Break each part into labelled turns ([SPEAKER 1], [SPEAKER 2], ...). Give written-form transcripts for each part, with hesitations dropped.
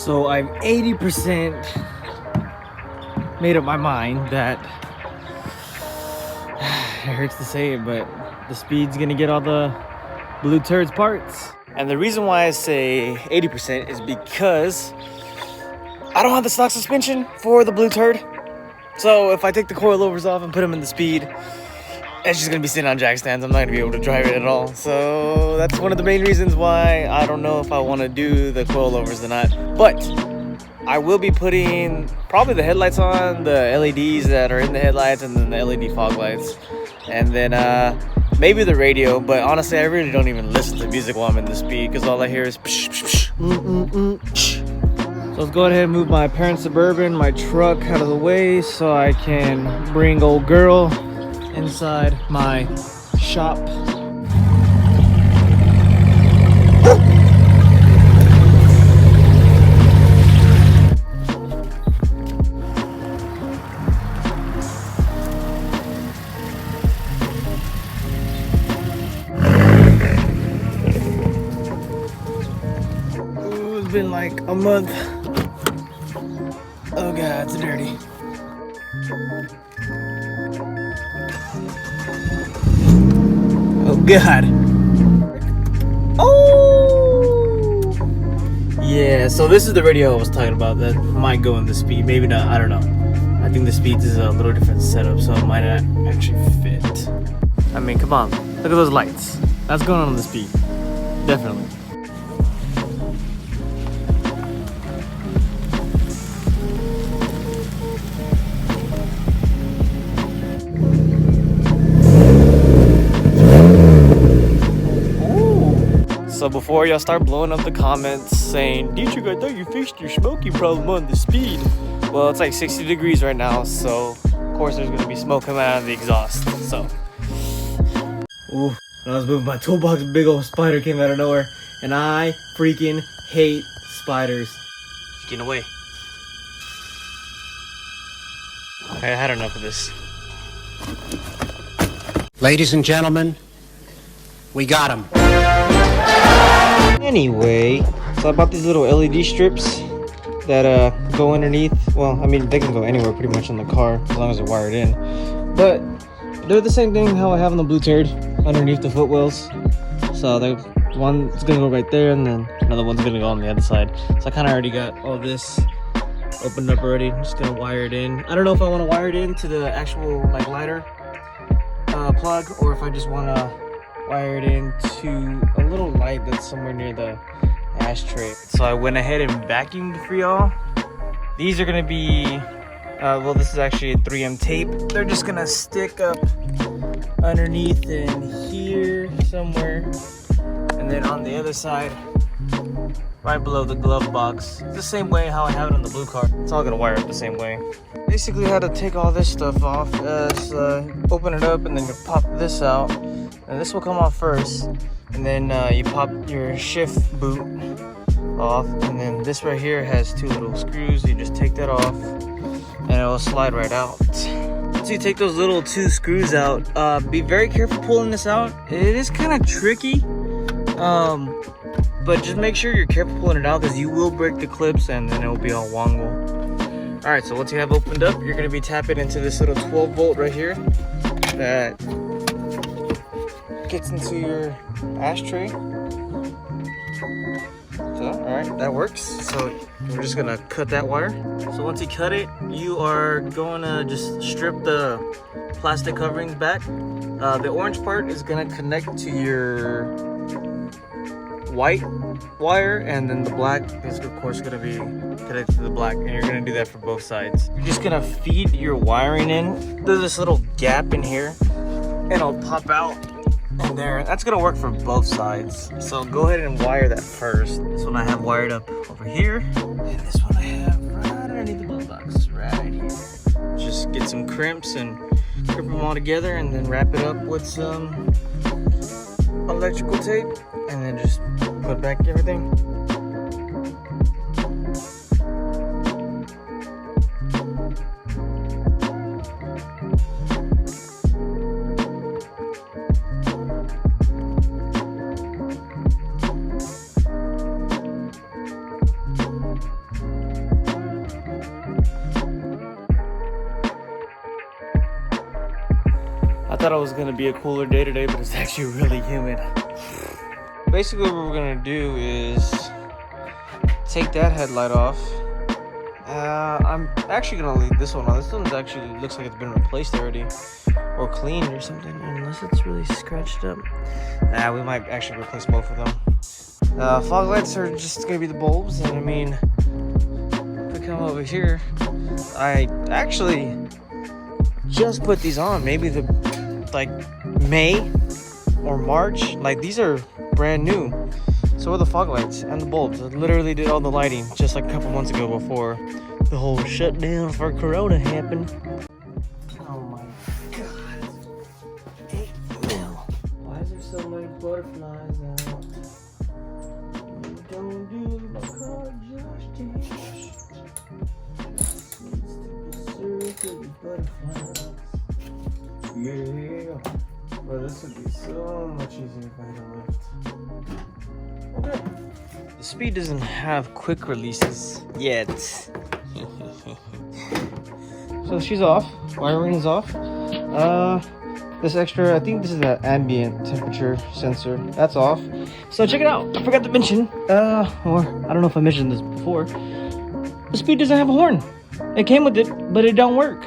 [SPEAKER 1] So I've 80% made up my mind that, it hurts to say it, but the Speed's gonna get all the blue turds parts. And the reason why I say 80% is because I don't have the stock suspension for the blue turd. So if I take the coilovers off and put them in the Speed, it's just gonna be sitting on jack stands. I'm not gonna be able to drive it at all. So that's one of the main reasons why I don't know if I want to do the coilovers or not. But I will be putting probably the headlights on, the LEDs that are in the headlights, and then the LED fog lights, and then maybe the radio. But honestly, I really don't even listen to music while I'm in the Speed because all I hear is psh, psh, psh. So let's go ahead and move my parents' Suburban, my truck, out of the way so I can bring old girl inside my shop. Ooh, it's been like a month. Oh god, it's dirty. Oh god. Oh yeah, so this is the radio I was talking about that might go in the Speed. Maybe not, I don't know. I think the Speed is a little different setup, so it might not actually fit. I mean, come on, look at those lights. That's going on the Speed, definitely. So before y'all start blowing up the comments saying, Dietrich, I thought you fixed your smoky problem on the Speed. Well, it's like 60 degrees right now, so of course there's gonna be smoke coming out of the exhaust, so. Ooh, when I was moving my toolbox, a big old spider came out of nowhere, and I freaking hate spiders. She's getting away. I had enough of this.
[SPEAKER 2] Ladies and gentlemen, we got him.
[SPEAKER 1] Anyway, so I bought these little LED strips that go underneath. Well, I mean, they can go anywhere pretty much in the car as long as they're wired in. But they're the same thing how I have on the blue turd underneath the footwells. So one's gonna go right there, and then another one's gonna go on the other side. So I kind of already got all this opened up already. I'm just gonna wire it in. I don't know if I want to wire it into the actual like lighter plug, or if I just want to wire it into a little light that's somewhere near the ashtray. So I went ahead and vacuumed for y'all. These are gonna be well, this is actually a 3M tape. They're just gonna stick up underneath in here somewhere, and then on the other side right below the glove box, the same way how I have it on the blue car. It's all gonna wire up the same way. Basically how to take all this stuff off is open it up, and then you pop this out. And this will come off first, and then you pop your shift boot off, and then this right here has two little screws. You just take that off and it will slide right out. Once you take those little two screws out, be very careful pulling this out. It is kind of tricky, but just make sure you're careful pulling it out, because you will break the clips and then it will be all wongle. All right, so once you have opened up, you're going to be tapping into this little 12 volt right here that gets into your ashtray. So, all right, that works. So we're just gonna cut that wire. So once you cut it, you are going to just strip the plastic coverings back. The orange part is gonna connect to your white wire, and then the black is of course gonna be connected to the black, and you're gonna do that for both sides. You're just gonna feed your wiring in. There's this little gap in here, and it'll pop out. And there, that's gonna work for both sides. So go ahead and wire that first. This one I have wired up over here, and this one I have right underneath the glove box, right here. Just get some crimps and crimp them all together, and then wrap it up with some electrical tape, and then just put back everything. thought it was gonna be a cooler day today, but it's actually really humid. Basically, what we're gonna do is take that headlight off. I'm actually gonna leave this one on. This one actually looks like it's been replaced already or cleaned or something, unless it's really scratched up. Nah, we might actually replace both of them. Fog lights are just gonna be the bulbs, and I mean, if we come over here, I actually just put these on maybe like May or March. Like, these are brand new. So are the fog lights and the bulbs. I literally did all the lighting just like a couple months ago before the whole shutdown for Corona happened. Oh my god. 8 mil. Why is there so many butterflies out? You don't do my car justice. Needs to be served with butterflies. Yeah. Well, this would be so much easier if I had a lift. Okay. The Speed doesn't have quick releases yet. So she's off. Wiring is off. This extra, I think this is the ambient temperature sensor. That's off. So check it out. I forgot to mention, or I don't know if I mentioned this before. The Speed doesn't have a horn. It came with it, but it don't work.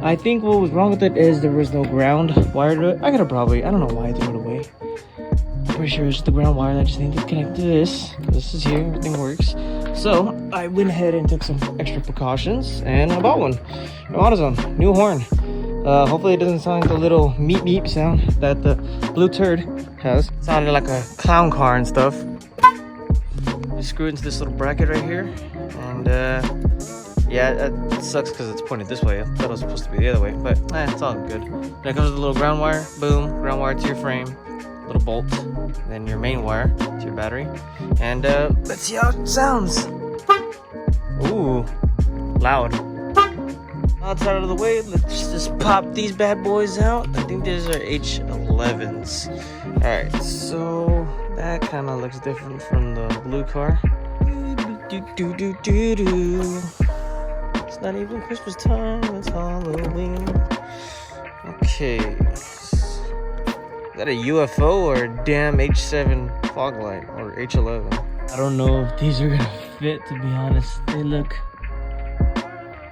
[SPEAKER 1] I think what was wrong with it is there was no ground wire to it. I don't know why I threw it away. I'm pretty sure it's just the ground wire that just needed to connect to this. This is here, everything works. So I went ahead and took some extra precautions, and I bought one from AutoZone. New horn. Hopefully it doesn't sound like the little meep meep sound that the blue turd has. It sounded like a clown car and stuff. Just screw it into this little bracket right here, and yeah, it sucks because it's pointed this way. I thought it was supposed to be the other way, but it's all good. Then it comes with a little ground wire. Boom, ground wire to your frame. Little bolt. Then your main wire to your battery. And let's see how it sounds. Ooh, loud. Outside of the way, let's just pop these bad boys out. I think these are H11s. Alright, so that kind of looks different from the blue car. It's not even Christmas time, it's Halloween. Okay. Is that a UFO or a damn H7 fog light or H11? I don't know if these are gonna fit, to be honest. They look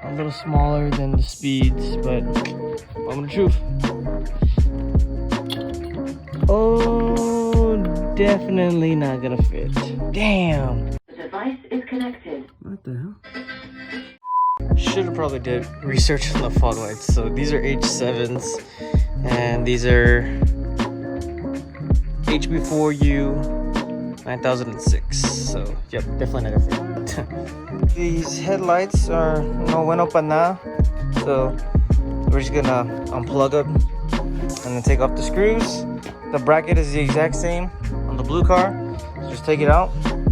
[SPEAKER 1] a little smaller than the Speeds, but I'm the truth. Oh, definitely not gonna fit. Damn.
[SPEAKER 3] The device is connected.
[SPEAKER 1] What the hell? Should have probably did research on the fog lights. So these are H7s, and these are HB4U 9006. So yep, definitely not gonna fit. These headlights are no bueno pa nada. So we're just gonna unplug them and then take off the screws. The bracket is the exact same on the blue car. So just take it out,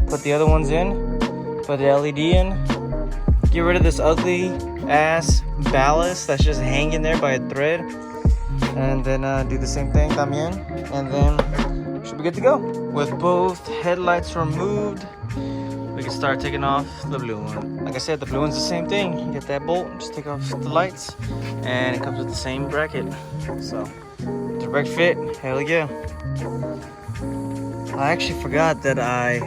[SPEAKER 1] put the other ones in, put the LED in. Get rid of this ugly ass ballast that's just hanging there by a thread, and then do the same thing también, and then should be good to go. With both headlights removed, we can start taking off the blue one. Like I said, the blue one's the same thing. You get that bolt, just take off the lights, and it comes with the same bracket. So direct fit, hell yeah. I actually forgot that I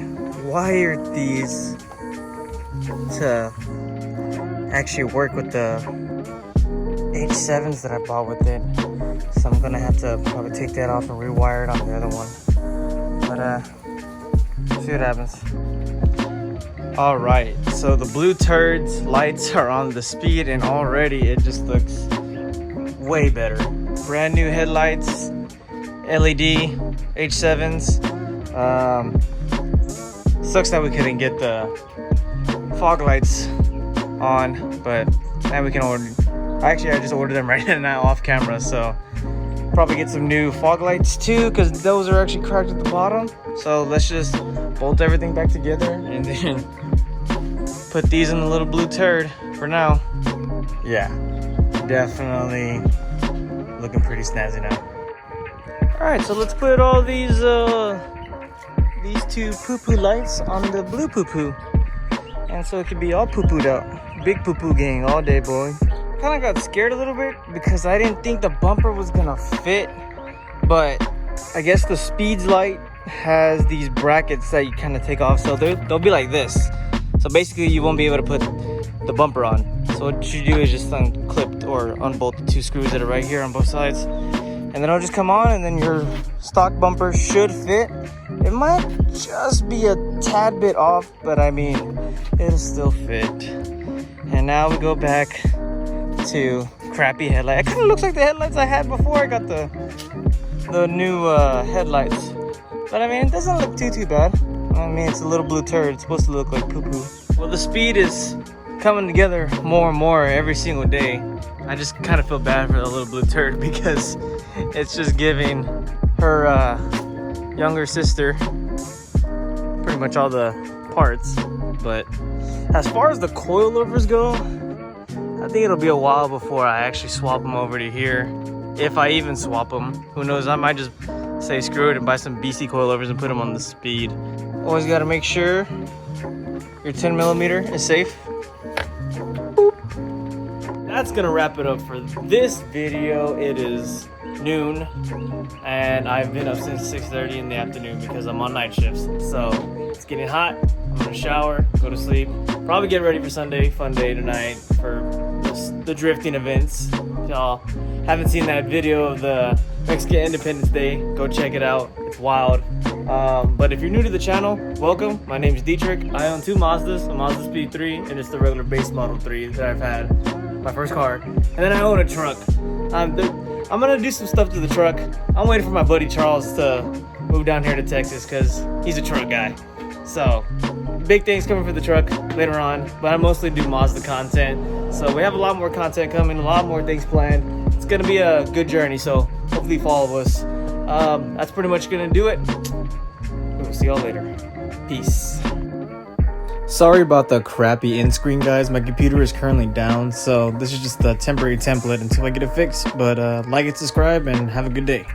[SPEAKER 1] wired these to actually work with the H7s that I bought with it. So I'm gonna have to probably take that off and rewire it on the other one. But see what happens. Alright, so the blue turds lights are on the Speed, and already it just looks way better. Brand new headlights, LED, H7s. Sucks that we couldn't get the fog lights on, but now we can order. I just ordered them right now off camera, so probably get some new fog lights too, because those are actually cracked at the bottom. So let's just bolt everything back together and then put these in the little blue turd for now. Yeah, definitely looking pretty snazzy now. All right, so let's put all these two poo-poo lights on the blue poo-poo, and so it can be all poo-pooed out. Big poo-poo gang all day, boy. kind of got scared a little bit because I didn't think the bumper was gonna fit, but I guess the Speed's light has these brackets that you kind of take off, so they'll be like this. So basically you won't be able to put the bumper on. So what you do is just unclip or unbolt the 2 screws that are right here on both sides, and then it'll just come on, and then your stock bumper should fit. It might just be a tad bit off, but I mean, it'll still fit. And now we go back to crappy headlight. It kind of looks like the headlights I had before I got the new headlights. But I mean, it doesn't look too bad. I mean, it's a little blue turd. It's supposed to look like poo-poo. Well, the Speed is coming together more and more every single day. I just kind of feel bad for the little blue turd because it's just giving her younger sister pretty much all the parts. But as far as the coilovers go, I think it'll be a while before I actually swap them over to here. If I even swap them, who knows, I might just say screw it and buy some BC coilovers and put them on the Speed. Always got to make sure your 10mm is safe. Boop. That's gonna wrap it up for this video. It is noon and I've been up since 6:30 in the afternoon because I'm on night shifts. So it's getting hot. I'm gonna shower, go to sleep, probably get ready for Sunday, fun day tonight for the drifting events. If y'all haven't seen that video of the Mexican Independence Day, go check it out. It's wild. But if you're new to the channel, welcome. My name is Dietrich. I own 2 Mazdas, a Mazdaspeed 3 and just the regular base model 3 that I've had, my first car. And then I own a truck. I'm gonna do some stuff to the truck. I'm waiting for my buddy Charles to move down here to Texas because he's a truck guy. So big things coming for the truck later on, but I mostly do Mazda content. So we have a lot more content coming, a lot more things planned. It's gonna be a good journey, so hopefully follow us. That's pretty much gonna do it. We'll see y'all later. Peace. Sorry about the crappy end screen, guys. My computer is currently down, so this is just a temporary template until I get it fixed. But like and subscribe and have a good day.